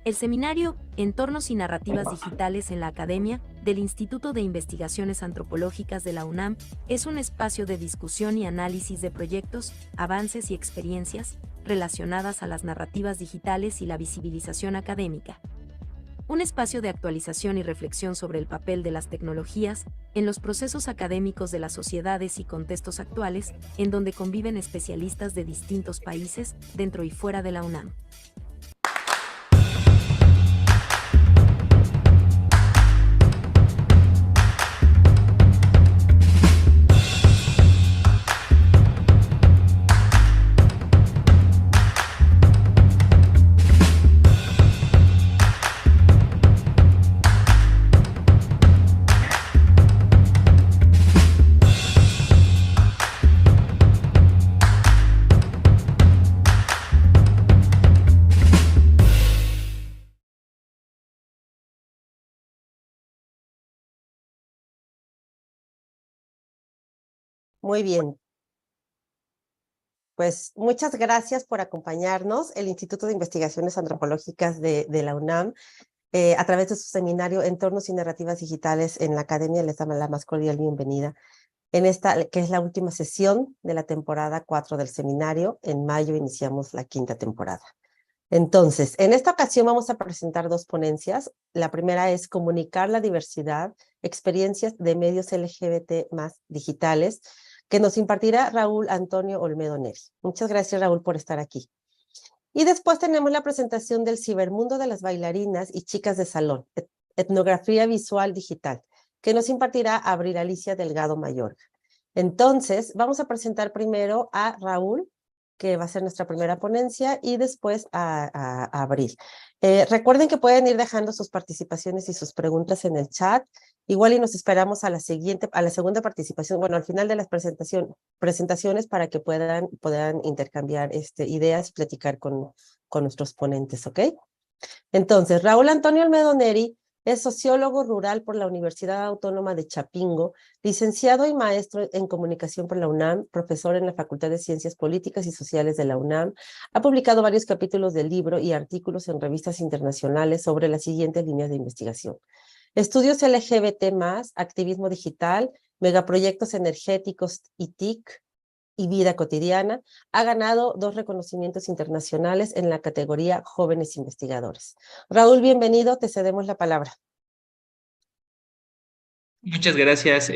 El seminario Entornos y Narrativas Digitales en la Academia del Instituto de Investigaciones Antropológicas de la UNAM es un espacio de discusión y análisis de proyectos, avances y experiencias relacionadas a las narrativas digitales y la visibilización académica. Un espacio de actualización y reflexión sobre el papel de las tecnologías en los procesos académicos de las sociedades y contextos actuales, en donde conviven especialistas de distintos países, dentro y fuera de la UNAM. Muy bien. Pues muchas gracias por acompañarnos, el Instituto de Investigaciones Antropológicas de la UNAM, a través de su seminario Entornos y Narrativas Digitales en la Academia. Les damos la más cordial bienvenida en esta, que es la última sesión de la temporada 4 del seminario. En mayo iniciamos la 5ª temporada. Entonces, en esta ocasión vamos a presentar 2 ponencias. La primera es Comunicar la diversidad, experiencias de medios LGBT más digitales, que nos impartirá Raúl Antonio Olmedo Neri. Muchas gracias, Raúl, por estar aquí. Y después tenemos la presentación del Cibermundo de las bailarinas y chicas de salón, etnografía visual digital, que nos impartirá Abril Alicia Delgado Mayorga. Entonces, vamos a presentar primero a Raúl, que va a ser nuestra primera ponencia, y después a Abril. Recuerden que pueden ir dejando sus participaciones y sus preguntas en el chat. Igual y nos esperamos a la segunda participación, bueno, al final de las presentaciones para que puedan intercambiar ideas y platicar con nuestros ponentes, ¿ok? Entonces, Raúl Antonio Olmedo Neri es sociólogo rural por la Universidad Autónoma de Chapingo, licenciado y maestro en comunicación por la UNAM, profesor en la Facultad de Ciencias Políticas y Sociales de la UNAM. Ha publicado varios capítulos del libro y artículos en revistas internacionales sobre las siguientes líneas de investigación: estudios LGBT+, activismo digital, megaproyectos energéticos y TIC, y vida cotidiana. Ha ganado 2 reconocimientos internacionales en la categoría Jóvenes Investigadores. Raúl, bienvenido, te cedemos la palabra. Muchas gracias,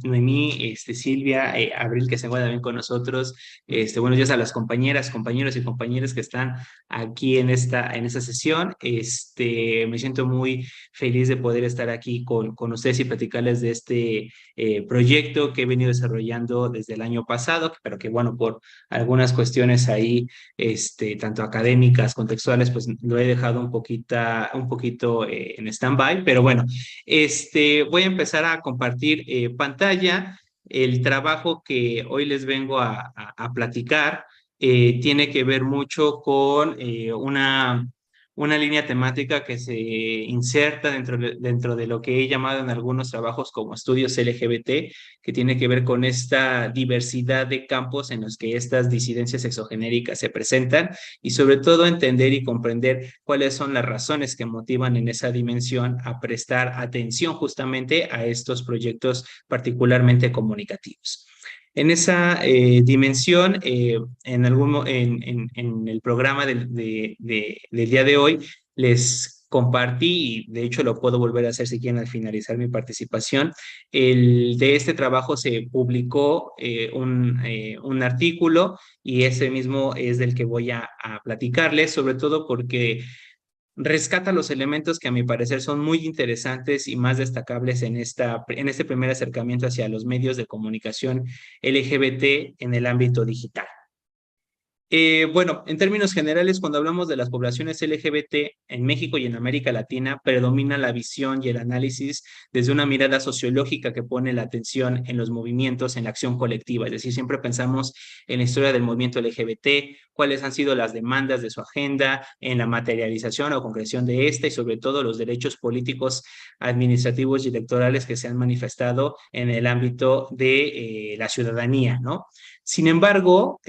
Noemí, Silvia, Abril, que se encuentra también con nosotros. Buenos días a las compañeras, compañeros y compañeras que están aquí en esta sesión. Me siento muy feliz de poder estar aquí con ustedes y platicarles de este proyecto que he venido desarrollando desde el año pasado, pero que, bueno, por algunas cuestiones ahí, tanto académicas, contextuales, pues lo he dejado un poquito en stand-by, pero bueno, voy a empezar a compartir pantalla. El trabajo que hoy les vengo a platicar tiene que ver mucho con una línea temática que se inserta dentro de lo que he llamado en algunos trabajos como estudios LGBT, que tiene que ver con esta diversidad de campos en los que estas disidencias exogenéricas se presentan, y sobre todo entender y comprender cuáles son las razones que motivan en esa dimensión a prestar atención justamente a estos proyectos particularmente comunicativos. En esa dimensión, en el programa del día de hoy, les compartí, y de hecho lo puedo volver a hacer si quieren al finalizar mi participación. De este trabajo se publicó un artículo, y ese mismo es del que voy a platicarles, sobre todo porque rescata los elementos que a mi parecer son muy interesantes y más destacables en este primer acercamiento hacia los medios de comunicación LGBT en el ámbito digital. Bueno, en términos generales, cuando hablamos de las poblaciones LGBT en México y en América Latina, predomina la visión y el análisis desde una mirada sociológica que pone la atención en los movimientos, en la acción colectiva. Es decir, siempre pensamos en la historia del movimiento LGBT, cuáles han sido las demandas de su agenda, en la materialización o concreción de esta, y sobre todo los derechos políticos, administrativos y electorales que se han manifestado en el ámbito de la ciudadanía, ¿no? Sin embargo,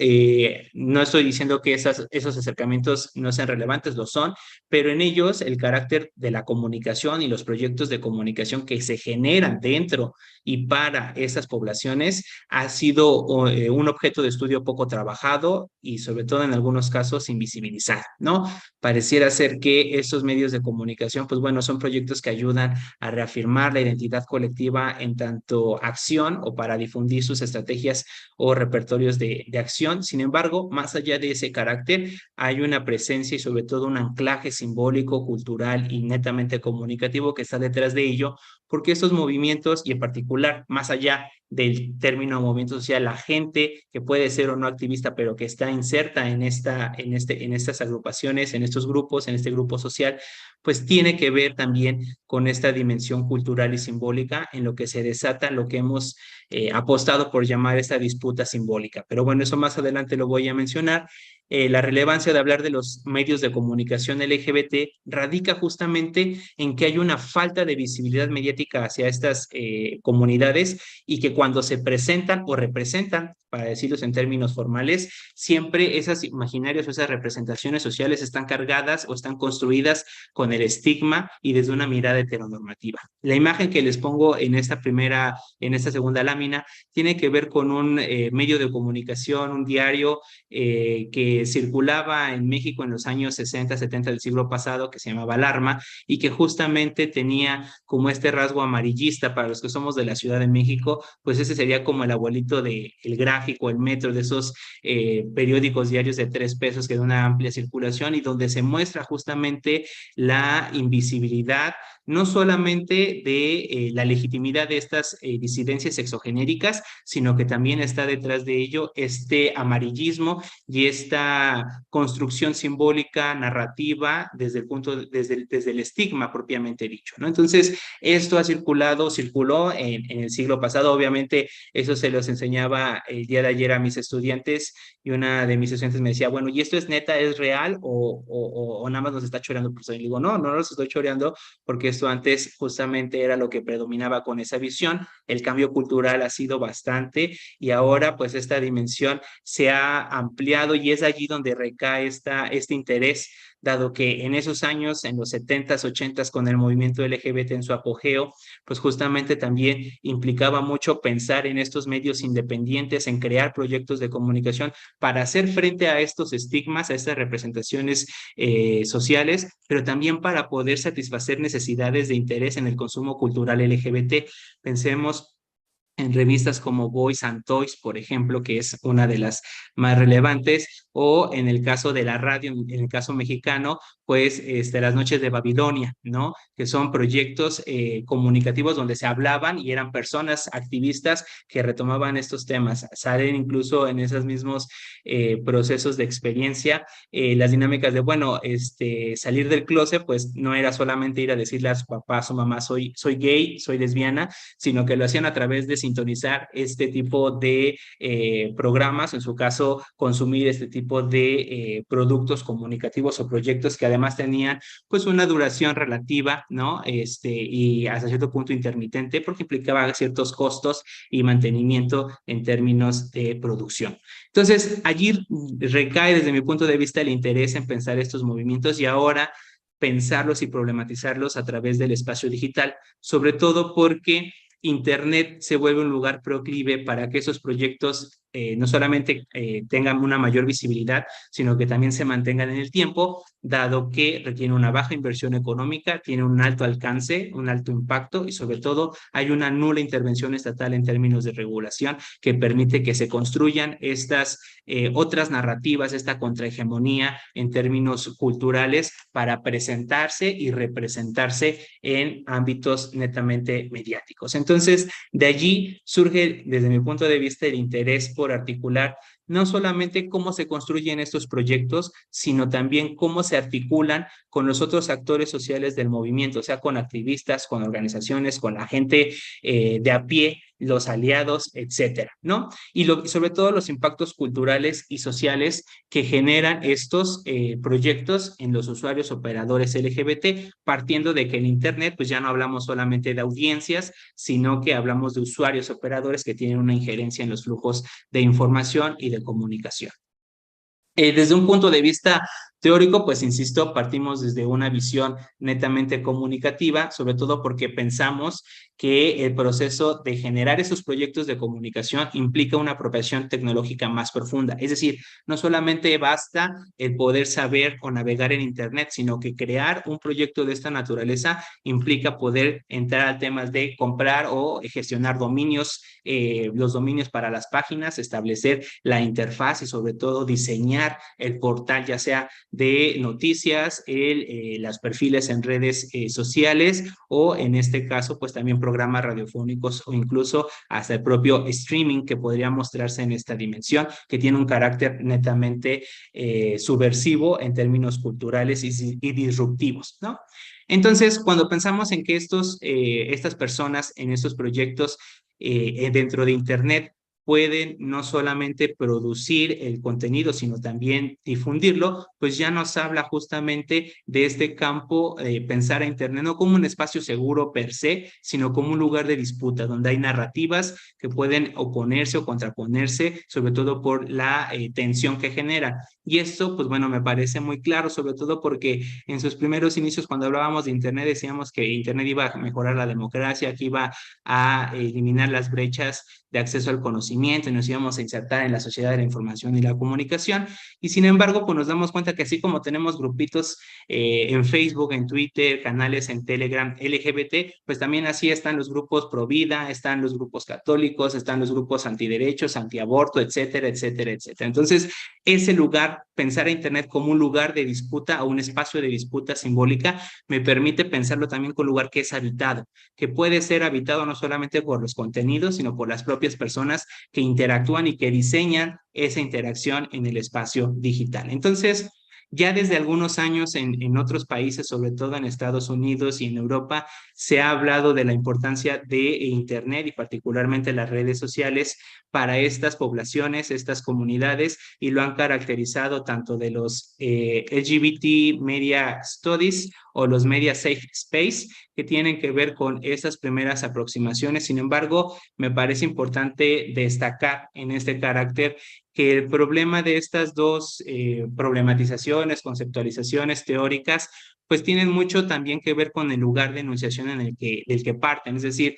no estoy diciendo que esos acercamientos no sean relevantes, lo son, pero en ellos el carácter de la comunicación y los proyectos de comunicación que se generan dentro y para esas poblaciones ha sido un objeto de estudio poco trabajado y sobre todo en algunos casos invisibilizado, ¿no? Pareciera ser que estos medios de comunicación, pues bueno, son proyectos que ayudan a reafirmar la identidad colectiva en tanto acción o para difundir sus estrategias o repertorios de acción. Sin embargo, más allá de ese carácter, hay una presencia y sobre todo un anclaje simbólico, cultural y netamente comunicativo que está detrás de ello, porque estos movimientos y en particular, más allá del término movimiento social, la gente que puede ser o no activista, pero que está inserta en estas agrupaciones, en estos grupos, en este grupo social, pues tiene que ver también con esta dimensión cultural y simbólica en lo que se desata lo que hemos apostado por llamar esta disputa simbólica. Pero bueno, eso más adelante lo voy a mencionar. La relevancia de hablar de los medios de comunicación LGBT radica justamente en que hay una falta de visibilidad mediática hacia estas comunidades y que cuando se presentan o representan, para decirlos en términos formales, siempre esas imaginarios o esas representaciones sociales están cargadas o están construidas con el estigma y desde una mirada heteronormativa. La imagen que les pongo en esta segunda lámina, tiene que ver con un medio de comunicación, un diario que circulaba en México en los años 60, 70 del siglo pasado, que se llamaba Alarma, y que justamente tenía como este rasgo amarillista para los que somos de la Ciudad de México, pues ese sería como el abuelito del Gráfico, el Metro, de esos periódicos diarios de 3 pesos que de una amplia circulación y donde se muestra justamente la invisibilidad no solamente de la legitimidad de estas disidencias sexogenéricas, sino que también está detrás de ello este amarillismo y esta construcción simbólica, narrativa, desde el estigma propiamente dicho, ¿no? Entonces, esto circuló en el siglo pasado, obviamente eso se los enseñaba el día de ayer a mis estudiantes y una de mis estudiantes me decía, bueno, ¿y esto es neta, es real o nada más nos está choreando? Pues yo digo, no los estoy choreando porque esto antes justamente era lo que predominaba con esa visión. El cambio cultural ha sido bastante y ahora pues esta dimensión se ha ampliado y es allí donde recae este interés, dado que en esos años, en los 70s, 80s, con el movimiento LGBT en su apogeo, pues justamente también implicaba mucho pensar en estos medios independientes, en crear proyectos de comunicación para hacer frente a estos estigmas, a estas representaciones sociales, pero también para poder satisfacer necesidades de interés en el consumo cultural LGBT. Pensemos en revistas como Boys and Toys, por ejemplo, que es una de las más relevantes, o en el caso de la radio, en el caso mexicano, pues Las Noches de Babilonia, ¿no? Que son proyectos comunicativos donde se hablaban y eran personas activistas que retomaban estos temas. Salen incluso en esos mismos procesos de experiencia las dinámicas de, bueno, salir del closet, pues no era solamente ir a decirle a su papá, a su mamá, soy gay, soy lesbiana, sino que lo hacían a través de sintonizar este tipo de programas, en su caso, consumir este tipo de productos comunicativos o proyectos que además tenían pues una duración relativa, ¿no? Y hasta cierto punto intermitente, porque implicaba ciertos costos y mantenimiento en términos de producción. Entonces, allí recae desde mi punto de vista el interés en pensar estos movimientos y ahora pensarlos y problematizarlos a través del espacio digital, sobre todo porque Internet se vuelve un lugar proclive para que esos proyectos no solamente tengan una mayor visibilidad, sino que también se mantengan en el tiempo, dado que requiere una baja inversión económica, tiene un alto alcance, un alto impacto y sobre todo hay una nula intervención estatal en términos de regulación que permite que se construyan estas otras narrativas, esta contrahegemonía en términos culturales para presentarse y representarse en ámbitos netamente mediáticos. Entonces, de allí surge, desde mi punto de vista, el interés por articular no solamente cómo se construyen estos proyectos, sino también cómo se articulan con los otros actores sociales del movimiento, o sea, con activistas, con organizaciones, con la gente de a pie, los aliados, etcétera, ¿no? Y sobre todo los impactos culturales y sociales que generan estos proyectos en los usuarios operadores LGBT, partiendo de que en Internet pues ya no hablamos solamente de audiencias, sino que hablamos de usuarios operadores que tienen una injerencia en los flujos de información y de comunicación. Desde un punto de vista teórico, pues insisto, partimos desde una visión netamente comunicativa, sobre todo porque pensamos que el proceso de generar esos proyectos de comunicación implica una apropiación tecnológica más profunda. Es decir, no solamente basta el poder saber o navegar en Internet, sino que crear un proyecto de esta naturaleza implica poder entrar a temas de comprar o gestionar dominios, los dominios para las páginas, establecer la interfaz y sobre todo diseñar el portal, ya sea de noticias, los perfiles en redes sociales o en este caso pues también programas radiofónicos o incluso hasta el propio streaming que podría mostrarse en esta dimensión que tiene un carácter netamente subversivo en términos culturales y disruptivos, ¿no? Entonces, cuando pensamos en que estas personas en estos proyectos dentro de Internet pueden no solamente producir el contenido, sino también difundirlo, pues ya nos habla justamente de este campo, pensar a Internet no como un espacio seguro per se, sino como un lugar de disputa, donde hay narrativas que pueden oponerse o contraponerse, sobre todo por la tensión que genera. Y esto, pues bueno, me parece muy claro, sobre todo porque en sus primeros inicios, cuando hablábamos de Internet, decíamos que Internet iba a mejorar la democracia, que iba a eliminar las brechas de acceso al conocimiento y nos íbamos a insertar en la sociedad de la información y la comunicación. Y sin embargo, pues nos damos cuenta que así como tenemos grupitos en Facebook, en Twitter, canales en Telegram LGBT, pues también así están los grupos pro vida, están los grupos católicos, están los grupos antiderechos, antiaborto, etcétera, etcétera, etcétera. Entonces, ese lugar, pensar a Internet como un lugar de disputa o un espacio de disputa simbólica, me permite pensarlo también como un lugar que es habitado, que puede ser habitado no solamente por los contenidos, sino por las propias personas que interactúan y que diseñan esa interacción en el espacio digital. Entonces, ya desde algunos años en otros países, sobre todo en Estados Unidos y en Europa, se ha hablado de la importancia de Internet y particularmente las redes sociales para estas poblaciones, estas comunidades, y lo han caracterizado tanto de los LGBT Media Studies o los Media Safe Space, que tienen que ver con esas primeras aproximaciones. Sin embargo, me parece importante destacar en este carácter que el problema de estas dos problematizaciones, conceptualizaciones teóricas, pues tienen mucho también que ver con el lugar de enunciación del que parten, es decir,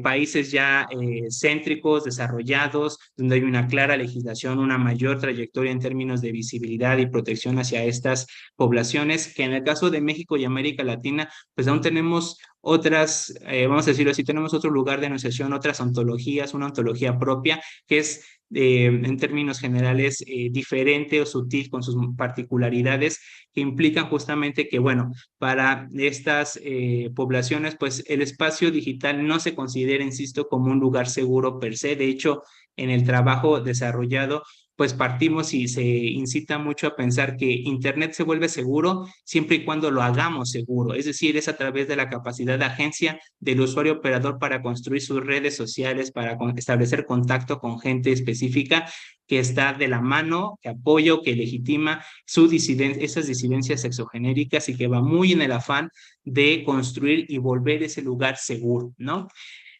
países ya céntricos, desarrollados, donde hay una clara legislación, una mayor trayectoria en términos de visibilidad y protección hacia estas poblaciones, que en el caso de México y América Latina, pues aún tenemos otras, vamos a decirlo así, tenemos otro lugar de enunciación, otras ontologías, una ontología propia, que es en términos generales diferente o sutil con sus particularidades que implican justamente que, bueno, para estas poblaciones, pues el espacio digital no se considera, insisto, como un lugar seguro per se. De hecho, en el trabajo desarrollado, pues partimos y se incita mucho a pensar que Internet se vuelve seguro siempre y cuando lo hagamos seguro, es decir, es a través de la capacidad de agencia del usuario operador para construir sus redes sociales, para establecer contacto con gente específica que está de la mano, que apoya o que legitima esas disidencias sexogenéricas y que va muy en el afán de construir y volver ese lugar seguro, ¿no?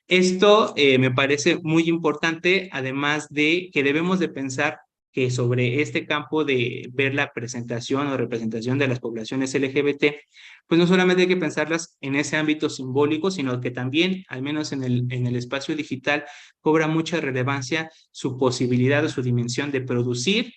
Esto me parece muy importante, además de que debemos de pensar que sobre este campo de ver la presentación o representación de las poblaciones LGBT, pues no solamente hay que pensarlas en ese ámbito simbólico, sino que también, al menos en el espacio digital, cobra mucha relevancia su posibilidad o su dimensión de producir,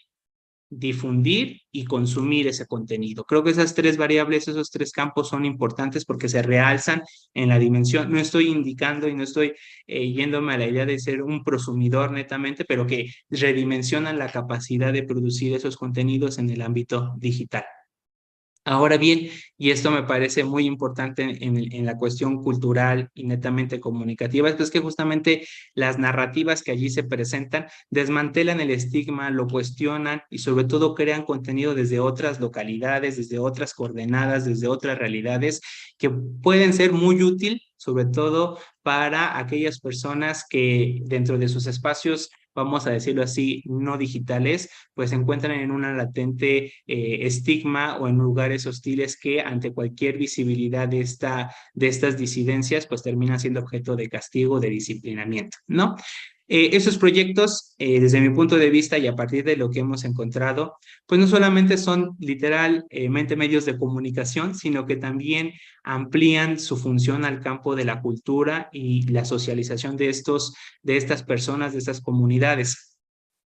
difundir y consumir ese contenido. Creo que esas tres variables, esos tres campos son importantes porque se realzan en la dimensión. No estoy indicando y no estoy yéndome a la idea de ser un prosumidor netamente, pero que redimensionan la capacidad de producir esos contenidos en el ámbito digital. Ahora bien, y esto me parece muy importante en la cuestión cultural y netamente comunicativa, es que justamente las narrativas que allí se presentan desmantelan el estigma, lo cuestionan y sobre todo crean contenido desde otras localidades, desde otras coordenadas, desde otras realidades que pueden ser muy útil, sobre todo para aquellas personas que dentro de sus espacios, vamos a decirlo así, no digitales, pues se encuentran en una latente estigma o en lugares hostiles que ante cualquier visibilidad de estas disidencias, pues terminan siendo objeto de castigo, de disciplinamiento, ¿no? Esos proyectos, desde mi punto de vista y a partir de lo que hemos encontrado, pues no solamente son literalmente medios de comunicación, sino que también amplían su función al campo de la cultura y la socialización de estas personas, de estas comunidades.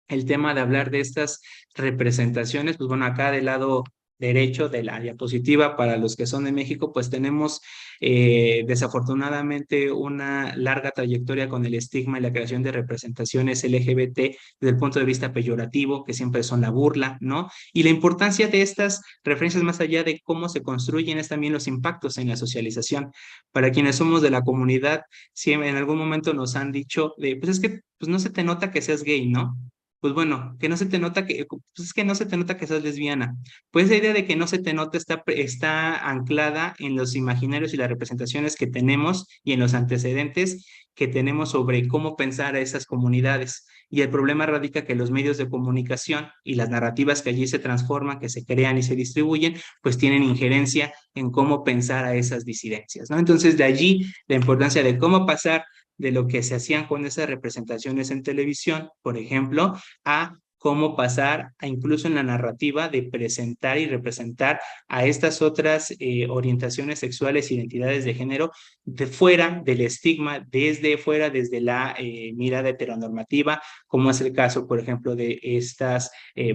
El tema de hablar de estas representaciones, pues bueno, acá del lado derecho de la diapositiva, para los que son de México, pues tenemos desafortunadamente una larga trayectoria con el estigma y la creación de representaciones LGBT desde el punto de vista peyorativo, que siempre son la burla, ¿no? Y la importancia de estas referencias más allá de cómo se construyen es también los impactos en la socialización. Para quienes somos de la comunidad, siempre en algún momento nos han dicho, pues es que pues no se te nota que seas gay, ¿no? Pues bueno, que no se te nota pues es que no se te nota que seas lesbiana. Pues la idea de que no se te nota está anclada en los imaginarios y las representaciones que tenemos y en los antecedentes que tenemos sobre cómo pensar a esas comunidades. Y el problema radica que los medios de comunicación y las narrativas que allí se transforman, que se crean y se distribuyen, pues tienen injerencia en cómo pensar a esas disidencias, ¿no? Entonces, de allí la importancia de cómo pasar de lo que se hacían con esas representaciones en televisión, por ejemplo, a cómo pasar a incluso en la narrativa de presentar y representar a estas otras orientaciones sexuales, identidades de género, de fuera del estigma, desde fuera, desde la mirada heteronormativa, como es el caso, por ejemplo, de estas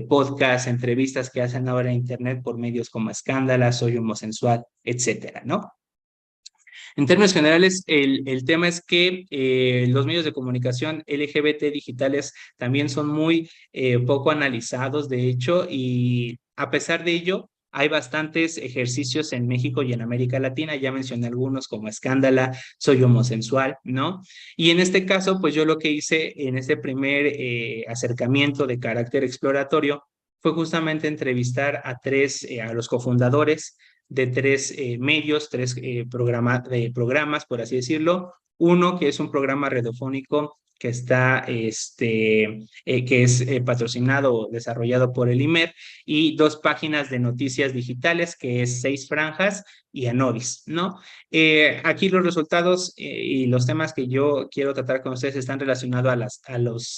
podcasts, entrevistas que hacen ahora en Internet por medios como Escándala, Soy Homosensual, etcétera, ¿no? En términos generales, el tema es que los medios de comunicación LGBT digitales también son muy poco analizados, de hecho, y a pesar de ello, hay bastantes ejercicios en México y en América Latina, ya mencioné algunos como Escándala, Soy Homosensual, ¿no? Y en este caso, pues yo lo que hice en este primer acercamiento de carácter exploratorio fue justamente entrevistar a los cofundadores de tres medios, tres programas, por así decirlo. Uno que es un programa radiofónico que está, que es patrocinado o desarrollado por el IMER, y dos páginas de noticias digitales, que es Seis Franjas y Anodis, ¿no? Aquí los resultados y los temas que yo quiero tratar con ustedes están relacionados a los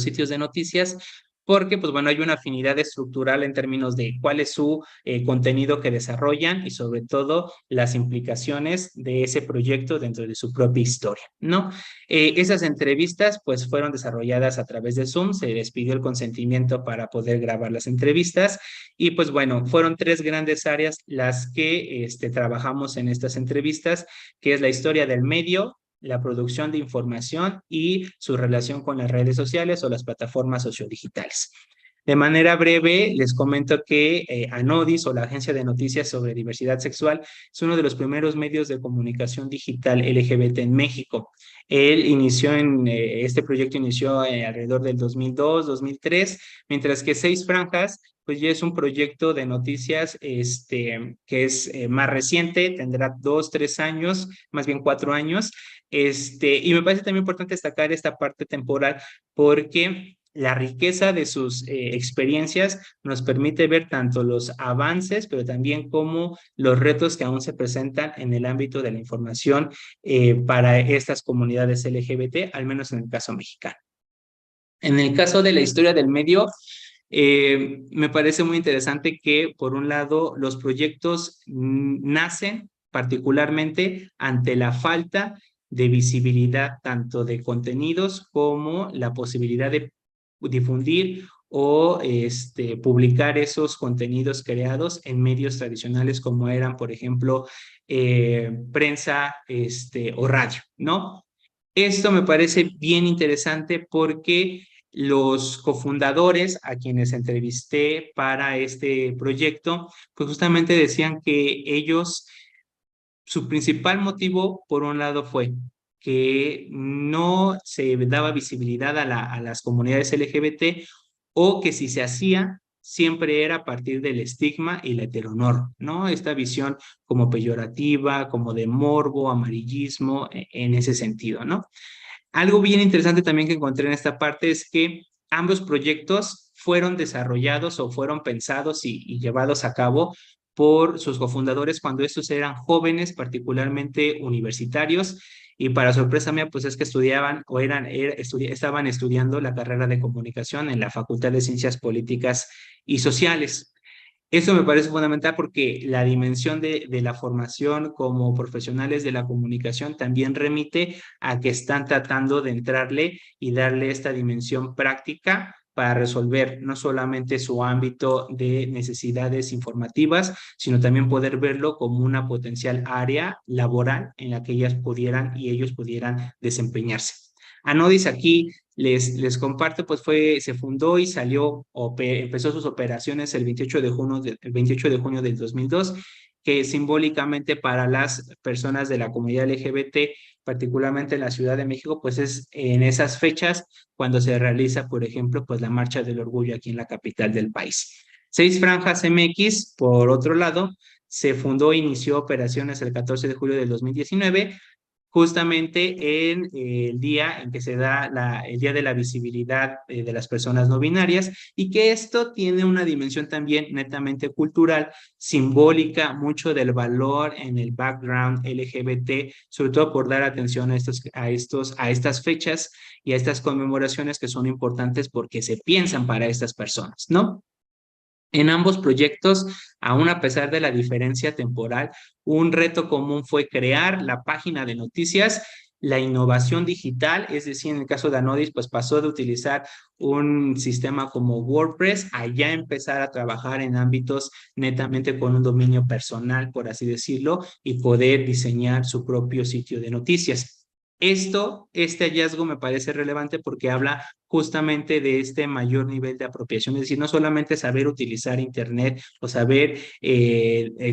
sitios de noticias, porque pues bueno, hay una afinidad estructural en términos de cuál es su contenido que desarrollan y sobre todo las implicaciones de ese proyecto dentro de su propia historia, ¿no? Esas entrevistas pues fueron desarrolladas a través de Zoom, se les pidió el consentimiento para poder grabar las entrevistas y pues bueno, fueron tres grandes áreas las que trabajamos en estas entrevistas, que es la historia del medio, la producción de información y su relación con las redes sociales o las plataformas sociodigitales. De manera breve, les comento que Anodis, o la Agencia de Noticias sobre Diversidad Sexual, es uno de los primeros medios de comunicación digital LGBT en México. Este proyecto inició alrededor del 2002, 2003, mientras que Seis Franjas pues ya es un proyecto de noticias que es más reciente, tendrá 2, 3 años, más bien 4 años, y me parece también importante destacar esta parte temporal porque la riqueza de sus experiencias nos permite ver tanto los avances, pero también como los retos que aún se presentan en el ámbito de la información para estas comunidades LGBT, al menos en el caso mexicano. En el caso de la historia del medio, me parece muy interesante que, por un lado, los proyectos nacen particularmente ante la falta de visibilidad tanto de contenidos como la posibilidad de difundir o publicar esos contenidos creados en medios tradicionales como eran, por ejemplo, prensa o radio, ¿no? Esto me parece bien interesante porque Los cofundadores a quienes entrevisté para este proyecto, pues justamente decían que ellos, su principal motivo, por un lado, fue que no se daba visibilidad a las comunidades LGBT, o que si se hacía, siempre era a partir del estigma y la heteronorma, ¿no? Esta visión como peyorativa, como de morbo, amarillismo, en ese sentido, ¿no? Algo bien interesante también que encontré en esta parte es que ambos proyectos fueron desarrollados o fueron pensados y llevados a cabo por sus cofundadores cuando estos eran jóvenes, particularmente universitarios, y para sorpresa mía, pues es que estudiaban o estaban estudiando la carrera de comunicación en la Facultad de Ciencias Políticas y Sociales. Eso me parece fundamental porque la dimensión de la formación como profesionales de la comunicación también remite a que están tratando de entrarle y darle esta dimensión práctica para resolver no solamente su ámbito de necesidades informativas, sino también poder verlo como una potencial área laboral en la que ellas pudieran y ellos pudieran desempeñarse. Anodis aquí les comparto, pues se fundó y empezó sus operaciones el 28 de junio del 2002, que simbólicamente para las personas de la comunidad LGBT, particularmente en la Ciudad de México, pues es en esas fechas cuando se realiza, por ejemplo, pues la Marcha del Orgullo aquí en la capital del país. Seis Franjas MX, por otro lado, se fundó e inició operaciones el 14 de julio del 2019, justamente en el día en que se da el Día de la Visibilidad de las Personas No Binarias, y que esto tiene una dimensión también netamente cultural, simbólica, mucho del valor en el background LGBT, sobre todo por dar atención a estas fechas y a estas conmemoraciones que son importantes porque se piensan para estas personas, ¿no? En ambos proyectos, aún a pesar de la diferencia temporal, un reto común fue crear la página de noticias, la innovación digital, es decir, en el caso de Anodis, pues pasó de utilizar un sistema como WordPress a ya empezar a trabajar en ámbitos netamente con un dominio personal, por así decirlo, y poder diseñar su propio sitio de noticias. Este hallazgo me parece relevante porque habla justamente de este mayor nivel de apropiación, es decir, no solamente saber utilizar Internet o saber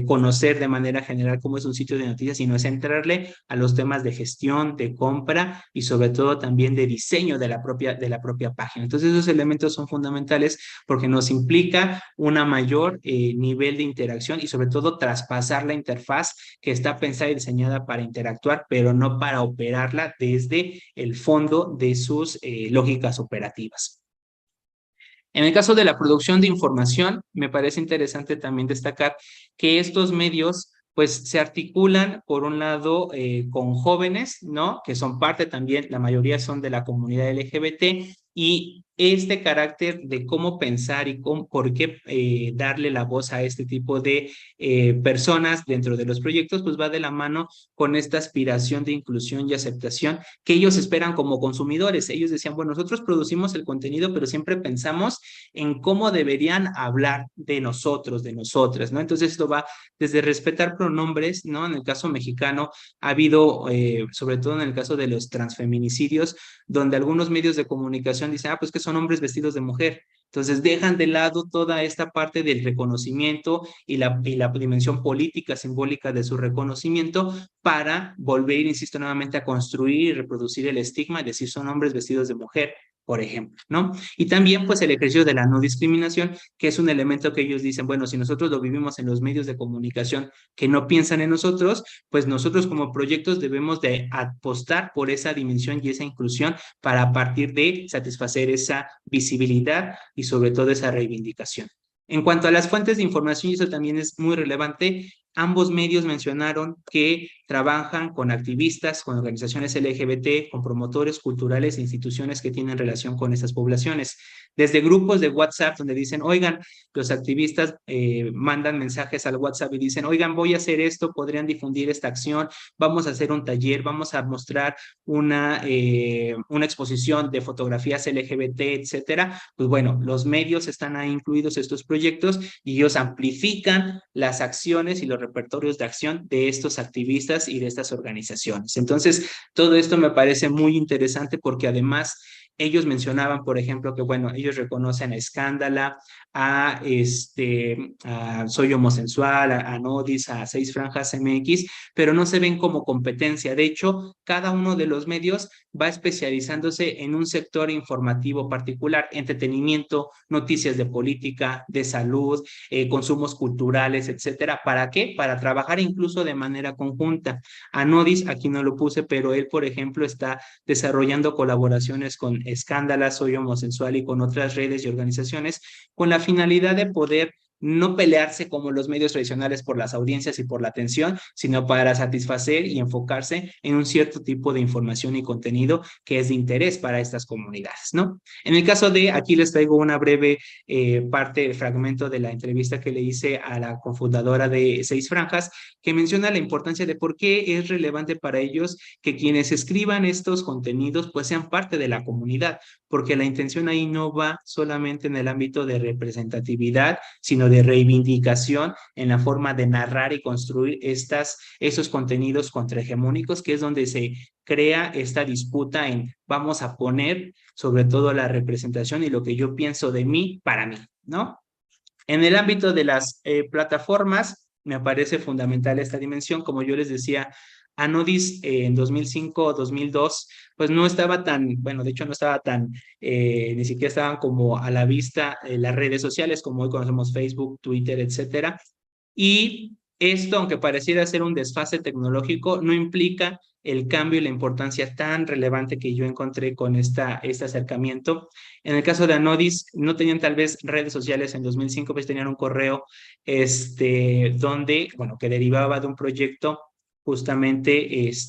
conocer de manera general cómo es un sitio de noticias, sino es entrarle a los temas de gestión, de compra y sobre todo también de diseño de la propia página. Entonces esos elementos son fundamentales porque nos implica una mayor nivel de interacción y sobre todo traspasar la interfaz que está pensada y diseñada para interactuar, pero no para operarla desde el fondo de sus lógicas operativas. En el caso de la producción de información, me parece interesante también destacar que estos medios pues se articulan por un lado con jóvenes, ¿no? Que son parte también, la mayoría son de la comunidad LGBT, y este carácter de cómo pensar y por qué darle la voz a este tipo de personas dentro de los proyectos, pues va de la mano con esta aspiración de inclusión y aceptación que ellos esperan como consumidores. Ellos decían, bueno, nosotros producimos el contenido, pero siempre pensamos en cómo deberían hablar de nosotros, de nosotras, ¿no? Entonces esto va desde respetar pronombres, ¿no? En el caso mexicano ha habido, sobre todo en el caso de los transfeminicidios, donde algunos medios de comunicación dicen, pues que son hombres vestidos de mujer. Entonces dejan de lado toda esta parte del reconocimiento y la dimensión política, simbólica de su reconocimiento para volver, insisto nuevamente, a construir y reproducir el estigma y decir son hombres vestidos de mujer, por ejemplo, ¿no? Y también pues el ejercicio de la no discriminación, que es un elemento que ellos dicen, bueno, si nosotros lo vivimos en los medios de comunicación que no piensan en nosotros, pues nosotros como proyectos debemos de apostar por esa dimensión y esa inclusión para a partir de satisfacer esa visibilidad y sobre todo esa reivindicación. En cuanto a las fuentes de información, y eso también es muy relevante, ambos medios mencionaron que trabajan con activistas, con organizaciones LGBT, con promotores culturales e instituciones que tienen relación con esas poblaciones. desde grupos de WhatsApp donde dicen, oigan, los activistas mandan mensajes al WhatsApp y dicen, oigan, voy a hacer esto, podrían difundir esta acción, vamos a hacer un taller, vamos a mostrar una exposición de fotografías LGBT, etcétera. Pues bueno, los medios están ahí incluidos estos proyectos y ellos amplifican las acciones y los repertorios de acción de estos activistas y de estas organizaciones. Entonces, todo esto me parece muy interesante porque además ellos mencionaban, por ejemplo, que bueno, ellos reconocen a Escándala, a Soy Homosensual, a Nodis, a Seis Franjas MX, pero no se ven como competencia. De hecho, cada uno de los medios va especializándose en un sector informativo particular, entretenimiento, noticias de política, de salud, consumos culturales, etcétera. ¿Para qué? Para trabajar incluso de manera conjunta. A Nodis, aquí no lo puse, pero él, por ejemplo, está desarrollando colaboraciones con Escándala, Soy Homosensual y con otras redes y organizaciones con la finalidad de poder no pelearse como los medios tradicionales por las audiencias y por la atención, sino para satisfacer y enfocarse en un cierto tipo de información y contenido que es de interés para estas comunidades, ¿no? En el caso de, aquí les traigo una breve parte, fragmento de la entrevista que le hice a la cofundadora de Seis Franjas, que menciona la importancia de por qué es relevante para ellos que quienes escriban estos contenidos pues sean parte de la comunidad, porque la intención ahí no va solamente en el ámbito de representatividad, sino de reivindicación en la forma de narrar y construir esos contenidos contrahegemónicos, que es donde se crea esta disputa en vamos a poner sobre todo la representación y lo que yo pienso de mí para mí, ¿no? En el ámbito de las plataformas, me parece fundamental esta dimensión. Como yo les decía, Anodis en 2005 o 2002, pues no estaba tan, bueno, de hecho no estaba tan, ni siquiera estaban como a la vista las redes sociales como hoy conocemos Facebook, Twitter, etcétera. Y esto, aunque pareciera ser un desfase tecnológico, no implica el cambio y la importancia tan relevante que yo encontré con este acercamiento. En el caso de Anodis, no tenían tal vez redes sociales en 2005, pues tenían un correo donde, bueno, que derivaba de un proyecto justamente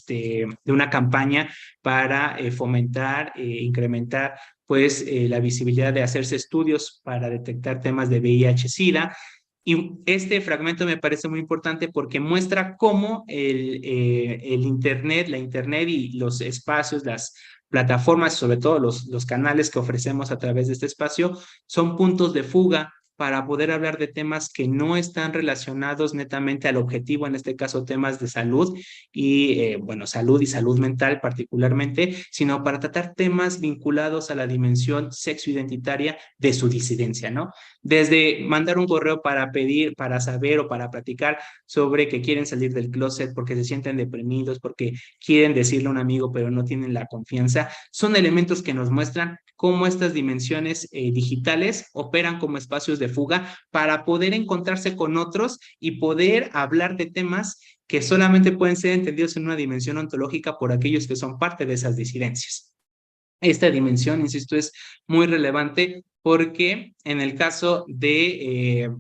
de una campaña para fomentar, incrementar pues la visibilidad de hacerse estudios para detectar temas de VIH-Sida. Y este fragmento me parece muy importante porque muestra cómo el Internet, la Internet y los espacios, las plataformas, sobre todo los canales que ofrecemos a través de este espacio, son puntos de fuga para poder hablar de temas que no están relacionados netamente al objetivo, en este caso temas de salud y, bueno, salud y salud mental particularmente, sino para tratar temas vinculados a la dimensión sexoidentitaria de su disidencia, ¿no? Desde mandar un correo para pedir, para saber o para platicar sobre que quieren salir del closet porque se sienten deprimidos, porque quieren decirle a un amigo pero no tienen la confianza, son elementos que nos muestran cómo estas dimensiones digitales operan como espacios de fuga para poder encontrarse con otros y poder hablar de temas que solamente pueden ser entendidos en una dimensión ontológica por aquellos que son parte de esas disidencias. Esta dimensión, insisto, es muy relevante porque en el caso de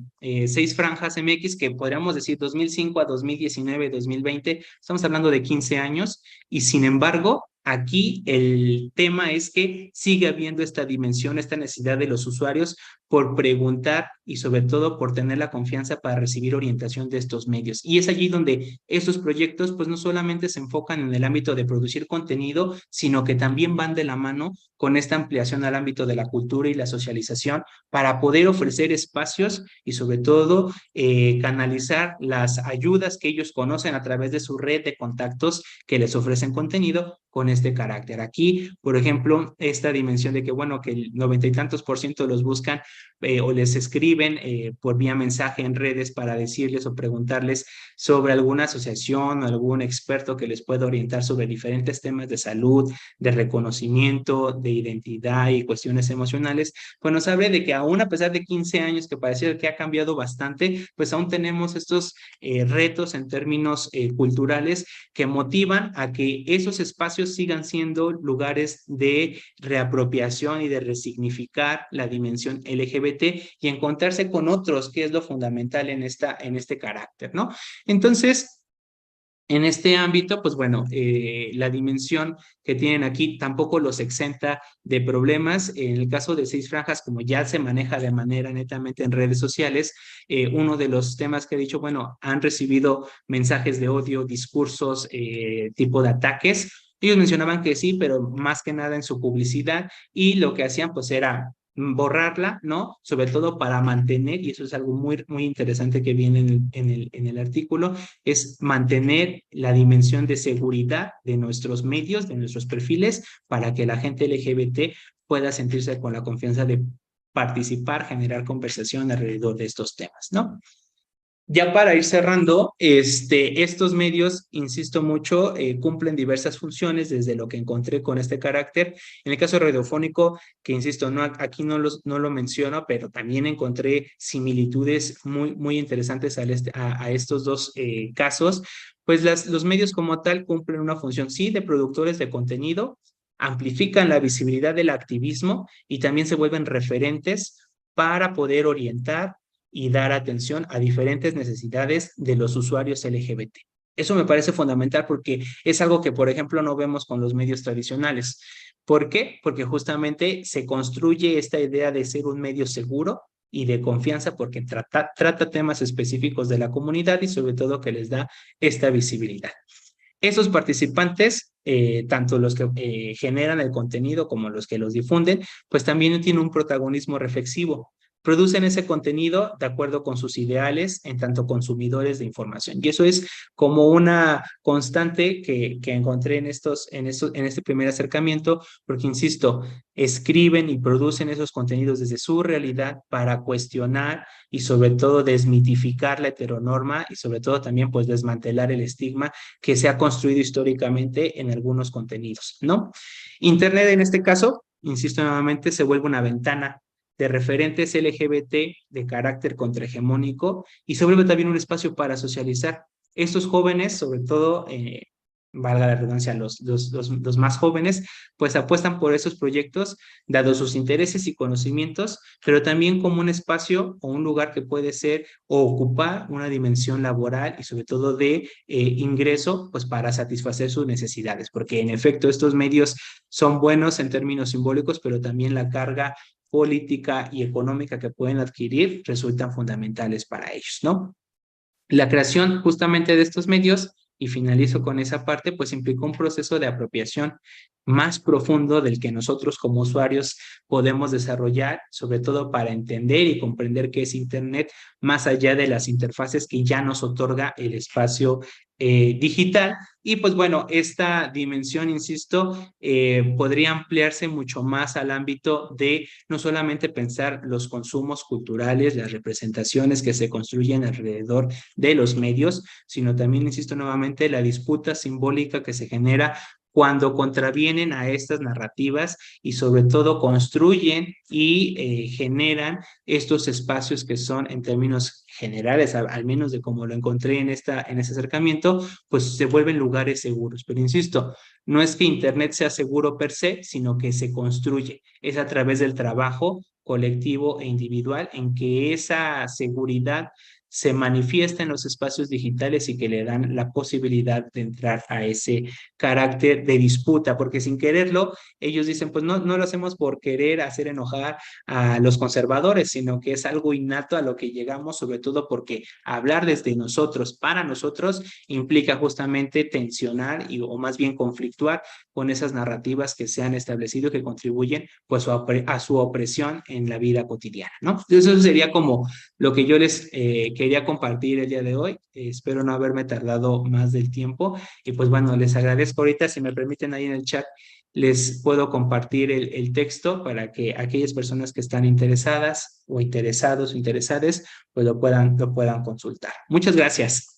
Seis Franjas MX, que podríamos decir 2005 a 2019, 2020, estamos hablando de 15 años, y sin embargo, aquí el tema es que sigue habiendo esta dimensión, esta necesidad de los usuarios por preguntar y sobre todo por tener la confianza para recibir orientación de estos medios. Y es allí donde estos proyectos pues no solamente se enfocan en el ámbito de producir contenido, sino que también van de la mano con esta ampliación al ámbito de la cultura y la socialización para poder ofrecer espacios y sobre todo canalizar las ayudas que ellos conocen a través de su red de contactos que les ofrecen contenido con este carácter. Aquí, por ejemplo, esta dimensión de que, bueno, que el 90 y tantos % los buscan o les escriben por vía mensaje en redes para decirles o preguntarles sobre alguna asociación o algún experto que les pueda orientar sobre diferentes temas de salud, de reconocimiento, de identidad y cuestiones emocionales, pues nos habla de que aún a pesar de 15 años que parece que ha cambiado bastante, pues aún tenemos estos retos en términos culturales que motivan a que esos espacios sigan siendo lugares de reapropiación y de resignificar la dimensión LGBT y encontrarse con otros, que es lo fundamental en este carácter, ¿no? Entonces, En este ámbito, pues bueno, la dimensión que tienen aquí tampoco los exenta de problemas. En el caso de Seis Franjas, como ya se maneja de manera netamente en redes sociales, uno de los temas que he dicho, bueno, han recibido mensajes de odio, discursos, tipo de ataques. Ellos mencionaban que sí, pero más que nada en su publicidad, y lo que hacían pues era borrarla, ¿no? Sobre todo para mantener, y eso es algo muy, muy interesante que viene en el artículo, es mantener la dimensión de seguridad de nuestros medios, de nuestros perfiles, para que la gente LGBT pueda sentirse con la confianza de participar, generar conversación alrededor de estos temas, ¿no? Ya para ir cerrando, estos medios, insisto mucho, cumplen diversas funciones desde lo que encontré con este carácter. En el caso radiofónico, que insisto, no, aquí no lo menciono, pero también encontré similitudes muy, muy interesantes a estos dos casos. Pues los medios como tal cumplen una función, sí, de productores de contenido, amplifican la visibilidad del activismo y también se vuelven referentes para poder orientar y dar atención a diferentes necesidades de los usuarios LGBT. Eso me parece fundamental porque es algo que, por ejemplo, no vemos con los medios tradicionales. ¿Por qué? Porque justamente se construye esta idea de ser un medio seguro y de confianza porque trata temas específicos de la comunidad y sobre todo que les da esta visibilidad. Esos participantes, tanto los que generan el contenido como los que los difunden, pues también tienen un protagonismo reflexivo. Producen ese contenido de acuerdo con sus ideales en tanto consumidores de información. Y eso es como una constante que encontré en este primer acercamiento, porque insisto, escriben y producen esos contenidos desde su realidad para cuestionar y sobre todo desmitificar la heteronorma y sobre todo también pues desmantelar el estigma que se ha construido históricamente en algunos contenidos, ¿no? Internet en este caso, insisto nuevamente, se vuelve una ventana de referentes LGBT de carácter contrahegemónico y se vuelve también un espacio para socializar. Estos jóvenes, sobre todo, valga la redundancia, los más jóvenes, pues apuestan por esos proyectos, dados sus intereses y conocimientos, pero también como un espacio o un lugar que puede ser o ocupar una dimensión laboral y sobre todo de ingreso, pues para satisfacer sus necesidades, porque en efecto estos medios son buenos en términos simbólicos, pero también la carga política y económica que pueden adquirir resultan fundamentales para ellos, ¿no? La creación justamente de estos medios, y finalizo con esa parte, pues implicó un proceso de apropiación más profundo del que nosotros como usuarios podemos desarrollar, sobre todo para entender y comprender qué es Internet, más allá de las interfaces que ya nos otorga el espacio digital. Y pues bueno, esta dimensión, insisto, podría ampliarse mucho más al ámbito de no solamente pensar los consumos culturales, las representaciones que se construyen alrededor de los medios, sino también, insisto nuevamente, la disputa simbólica que se genera cuando contravienen a estas narrativas y sobre todo construyen y generan estos espacios que son en términos generales, al menos de como lo encontré en ese acercamiento, pues se vuelven lugares seguros. Pero insisto, no es que Internet sea seguro per se, sino que se construye. Es a través del trabajo colectivo e individual en que esa seguridad se manifiesta en los espacios digitales y que le dan la posibilidad de entrar a ese carácter de disputa, porque sin quererlo, ellos dicen, pues no lo hacemos por querer hacer enojar a los conservadores, sino que es algo innato a lo que llegamos, sobre todo porque hablar desde nosotros, para nosotros, implica justamente tensionar o más bien conflictuar con esas narrativas que se han establecido que contribuyen pues a su opresión en la vida cotidiana, ¿no? Eso sería como lo que yo les quería compartir el día de hoy. Espero no haberme tardado más del tiempo y pues bueno, les agradezco ahorita, si me permiten ahí en el chat, les puedo compartir el texto para que aquellas personas que están interesadas o interesados o interesadas pues lo puedan consultar. Muchas gracias.